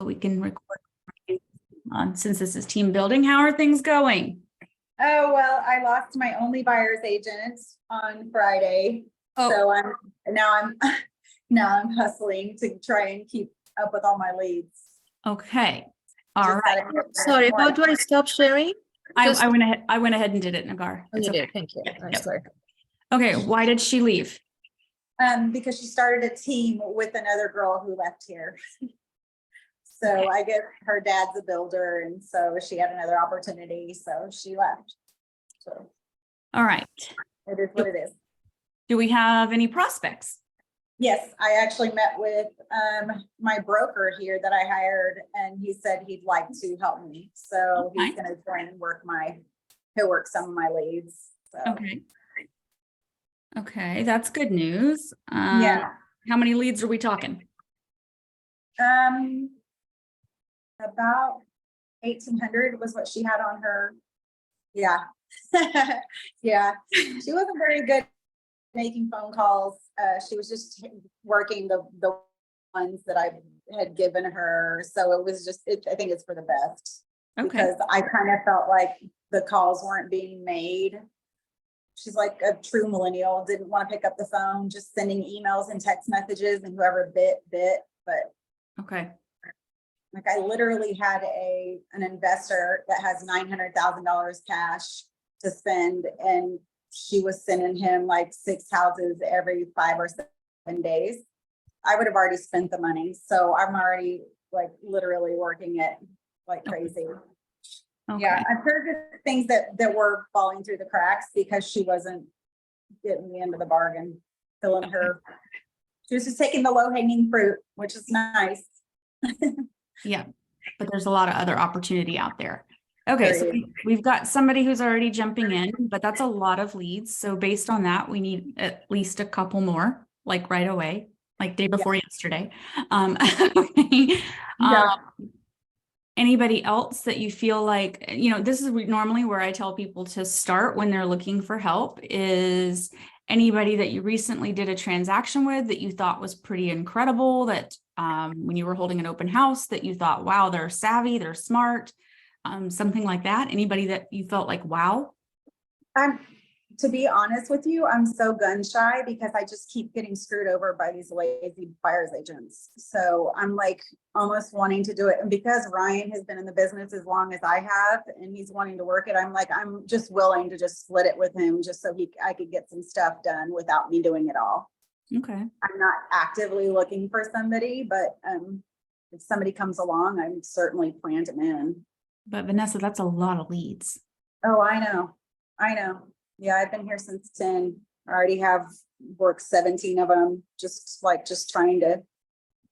we can record since this is team building. How are things going? Oh, well, I lost my only buyer's agent on Friday. Oh. So now I'm hustling to try and keep up with all my leads. Okay. All right. Sorry, how do I stop sharing? I went ahead and did it, Nagar. Oh, you did. Thank you. I'm Yep. sorry. Okay. Why did she leave? Because she started a team with another girl who left here. So I guess her dad's a builder, and so she had another opportunity, so she left. So All right. it is what it is. Do we have any prospects? Yes, I actually met with my broker here that I hired, and he said he'd like to help me. So Okay. he's gonna try and he'll work some of my leads. So Okay. Okay, that's good news. yeah. How many leads are we talking? About 1,800 was what she had on her. Yeah. Yeah. She wasn't very good making phone calls. She was just working the ones that I had given her. So it was just, I think it's for the best. Okay. Because I kind of felt like the calls weren't being made. She's like a true millennial, didn't want to pick up the phone, just sending emails and text messages, and whoever bit. But Okay. like I literally had an investor that has $900,000 cash to spend, and she was sending him like 6 houses every 5 or 7 days. I would have already spent the money. So I'm already like literally working it like crazy. Okay. Yeah, I've heard of things that were falling through the cracks because she wasn't getting the end of the bargain, filling her. She was just taking the low hanging fruit, which is nice. Yeah, but there's a lot of other opportunity out there. Okay, so we've got somebody who's already jumping in, but that's a lot of leads. So based on that, we need at least a couple more, like right away, like day before yesterday. Okay. Anybody else that you feel like, this is normally where I tell people to start when they're looking for help, is anybody that you recently did a transaction with that you thought was pretty incredible, that when you were holding an open house that you thought, wow, they're savvy, they're smart, something like that. Anybody that you felt like, wow? To be honest with you, I'm so gun shy because I just keep getting screwed over by these lazy buyer's agents. So I'm like almost wanting to do it. And because Ryan has been in the business as long as I have, and he's wanting to work it, I'm just willing to just split it with him just so I could get some stuff done without me doing it all. Okay. I'm not actively looking for somebody, but if somebody comes along, I'm certainly planned them in. But Vanessa, that's a lot of leads. Oh, I know. Yeah, I've been here since 10. I already have worked 17 of them, just trying to,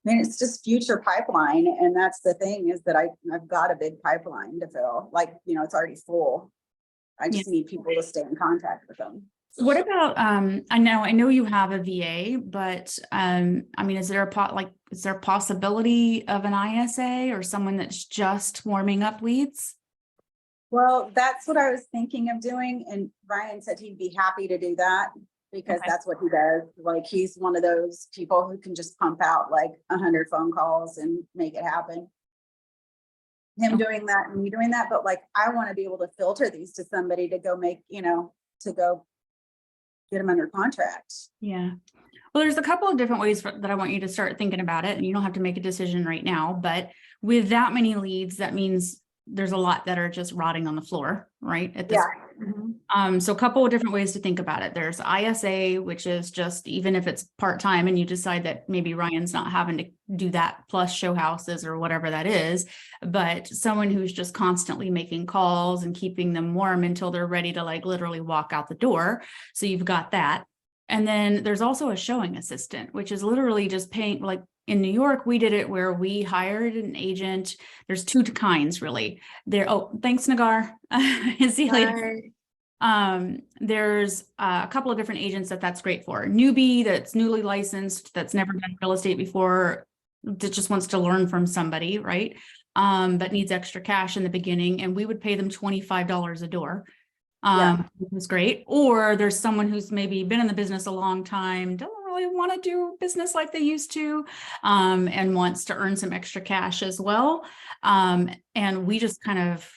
it's just future pipeline. And that's the thing, is that I've got a big pipeline to fill. Like, it's already full. I just need people to stay in contact with them. What about, I know you have a VA, but is there a possibility of an ISA or someone that's just warming up leads? Well, that's what I was thinking of doing. And Ryan said he'd be happy to do that because that's what he does. Like, he's one of those people who can just pump out like 100 phone calls and make it happen. Him doing that and me doing that. But like, I want to be able to filter these to somebody to go make, to go get them under contract. Yeah. Well, there's a couple of different ways that I want you to start thinking about it, and you don't have to make a decision right now, but with that many leads, that means there's a lot that are just rotting on the floor, right? At this point. So a couple of different ways to think about it. There's ISA, which is just, even if it's part-time and you decide that maybe Ryan's not having to do that plus show houses or whatever that is, but someone who's just constantly making calls and keeping them warm until they're ready to like literally walk out the door. So you've got that. And then there's also a showing assistant, which is literally just paying, like in New York, we did it where we hired an agent. There's 2 kinds really. Thanks, Nagar. See you later. There's a couple of different agents that's great for. Newbie that's newly licensed, that's never done real estate before, that just wants to learn from somebody, right? But needs extra cash in the beginning, and we would pay them $25 a door. Which was great. Or there's someone who's maybe been in the business a long time, doesn't really really want to do business like they used to, and wants to earn some extra cash as well. And we just kind of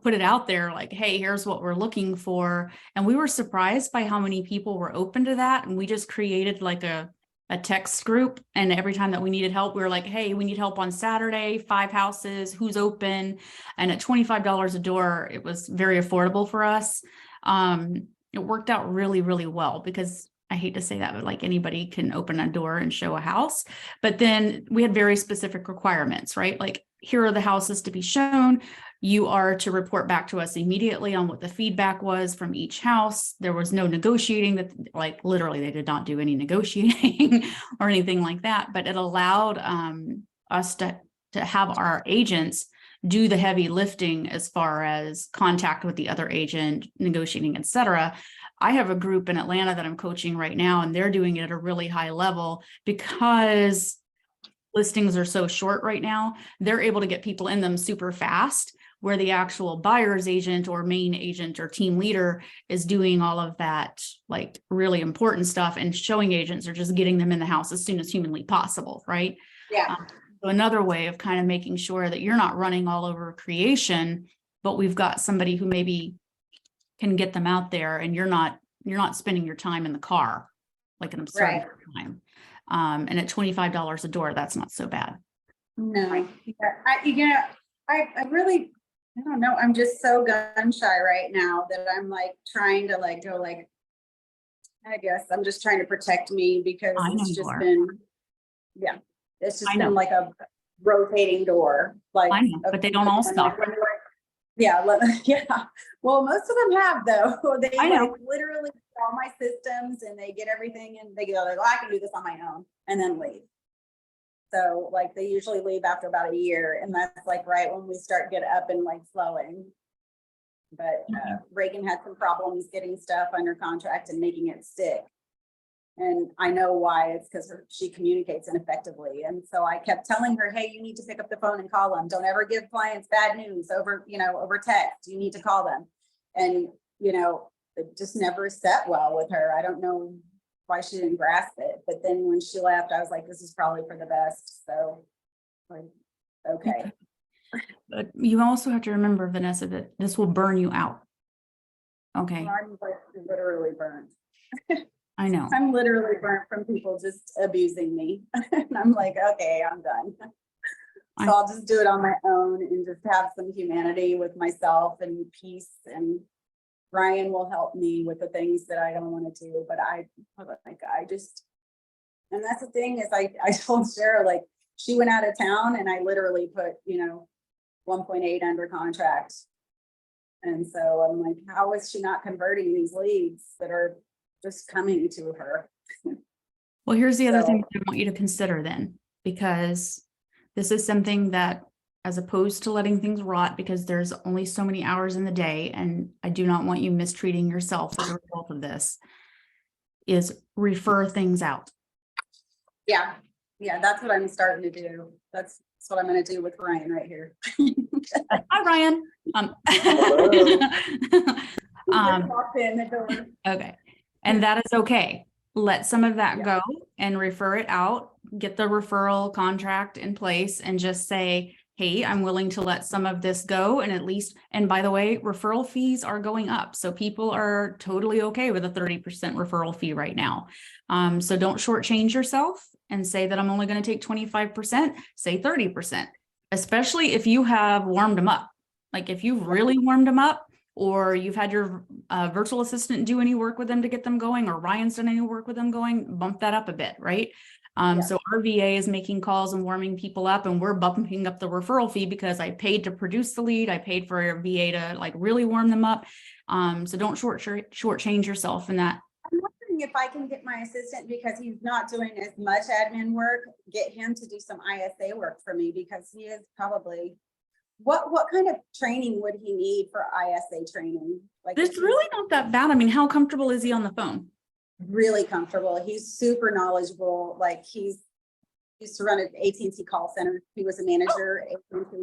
put it out there like, hey, here's what we're looking for. And we were surprised by how many people were open to that. And we just created like a text group. And every time that we needed help, we were like, hey, we need help on Saturday, 5 houses, who's open? And at $25 a door, it was very affordable for us. It worked out really, really well because I hate to say that, but like anybody can open a door and show a house. But then we had very specific requirements, right? Like, here are the houses to be shown. You are to report back to us immediately on what the feedback was from each house. There was no negotiating, that like literally they did not do any negotiating or anything like that, but it allowed us to have our agents do the heavy lifting as far as contact with the other agent, negotiating, etc. I have a group in Atlanta that I'm coaching right now, and they're doing it at a really high level because listings are so short right now. They're able to get people in them super fast, where the actual buyer's agent or main agent or team leader is doing all of that like really important stuff, and showing agents are just getting them in the house as soon as humanly possible, right? Yeah. So another way of kind of making sure that you're not running all over creation, but we've got somebody who maybe can get them out there, and you're not spending your time in the car like an absurd time. And at $25 a door, that's not so bad. No, I really, I don't know. I'm just so gun shy right now that I'm like trying to like go like, I guess I'm just trying to protect me because I know it's you just are. been, it's just I know. been like a rotating door. Like, I know, but they don't all stop. Yeah, yeah. Well, most of them have though. They I know. like literally all my systems and they get everything and they go like, oh, I can do this on my own, and then leave. So like they usually leave after about a year, and that's like right when we start get up and like flowing. But Reagan had some problems getting stuff under contract and making it stick. And I know why. It's because she communicates ineffectively. And so I kept telling her, hey, you need to pick up the phone and call them. Don't ever give clients bad news over text. You need to call them. And, it just never set well with her. I don't know why she didn't grasp it. But then when she left, I was like, this is probably for the best. So, like, okay. But you also have to remember, Vanessa, that this will burn you out. Okay. Well, I'm like literally burnt. I know. I'm literally burnt from people just abusing me. And I'm like, okay, I'm done. So I'll just do it on my own and just have some humanity with myself and peace. And Ryan will help me with the things that I don't want to do. But and that's the thing is I told Cheryl, like, she went out of town and I literally put, 1.8 under contract. And so I'm like, how is she not converting these leads that are just coming to her? Well, here's the other thing that I want you to consider then, because this is something that, as opposed to letting things rot, because there's only so many hours in the day, and I do not want you mistreating yourself as a result of this, is refer things out. Yeah, that's what I'm starting to do. That's what I'm going to do with Ryan right here. Hi, Ryan. Walked in the door. Okay. And that is okay. Let some of that Yeah. go and refer it out, get the referral contract in place, and just say, hey, I'm willing to let some of this go. And at least, and by the way, referral fees are going up. So people are totally okay with a 30% referral fee right now. So don't shortchange yourself and say that I'm only going to take 25%, say 30%, especially if you have warmed them up. Like if you've really warmed them up, or you've had your virtual assistant do any work with them to get them going, or Ryan's done any work with them going, bump that up a bit, right? So our VA is making calls and warming people up, and we're bumping up the referral fee because I paid to produce the lead. I paid for your VA to like really warm them up. So don't shortchange yourself in that. I'm wondering if I can get my assistant, because he's not doing as much admin work, get him to do some ISA work for me, because he is probably, what kind of training would he need for ISA training? Like, It's really not that bad. I mean, how comfortable is he on the phone? Really comfortable. He's super knowledgeable. Like, he's used to run an AT&T call center. He was a manager.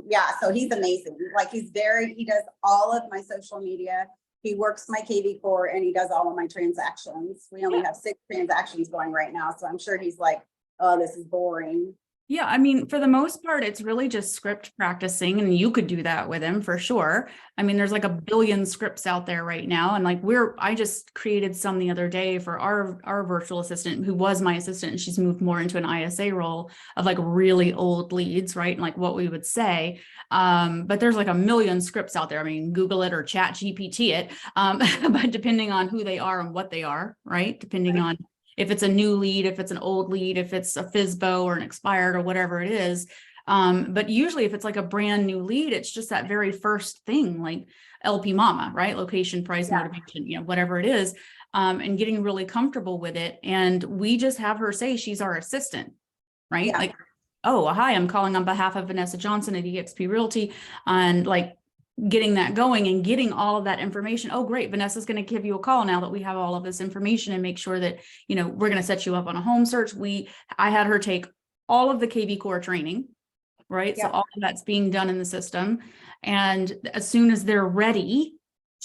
Yeah, so he's amazing. Like, he does all of my social media. he works my KV core and he does all of my transactions. We only have 6 transactions going right now. So I'm sure he's like, oh, this is boring. Yeah, I mean, for the most part, it's really just script practicing, and you could do that with him for sure. I mean, there's like a billion scripts out there right now. And like I just created some the other day for our virtual assistant who was my assistant, and she's moved more into an ISA role of like really old leads, right? And like what we would say. But there's like a million scripts out there. I mean, Google it or Chat GPT it. But depending on who they are and what they are, right? Depending on if it's a new lead, if it's an old lead, if it's a FSBO or an expired or whatever it is. But usually if it's like a brand new lead, it's just that very first thing, like LP Mama, right? Location, price, motivation, you know, whatever it is, and getting really comfortable with it. And we just have her say she's our assistant, right? Yeah. Like, oh, hi, I'm calling on behalf of Vanessa Johnson at eXp Realty, and like getting that going and getting all of that information. Oh, great. Vanessa's going to give you a call now that we have all of this information, and make sure that, you know, we're going to set you up on a home search. I had her take all of the KV core training, right? So all of that's being done in the system. And as soon as they're ready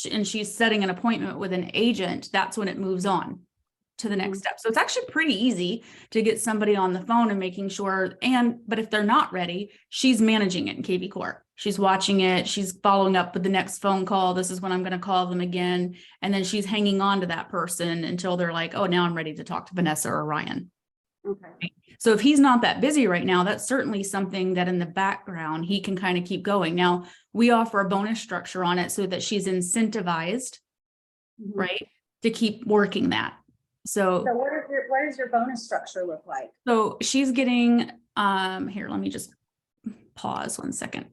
and she's setting an appointment with an agent, that's when it moves on to the next step. So it's actually pretty easy to get somebody on the phone and making sure, but if they're not ready, she's managing it in KV Core. She's watching it. She's following up with the next phone call. This is when I'm going to call them again. And then she's hanging on to that person until they're like, oh, now I'm ready to talk to Vanessa or Ryan. Okay. So if he's not that busy right now, that's certainly something that in the background, he can kind of keep going. Now, we offer a bonus structure on it so that she's incentivized, right, to keep working that. So what does your bonus structure look like? So she's getting, here, let me just pause 1 second.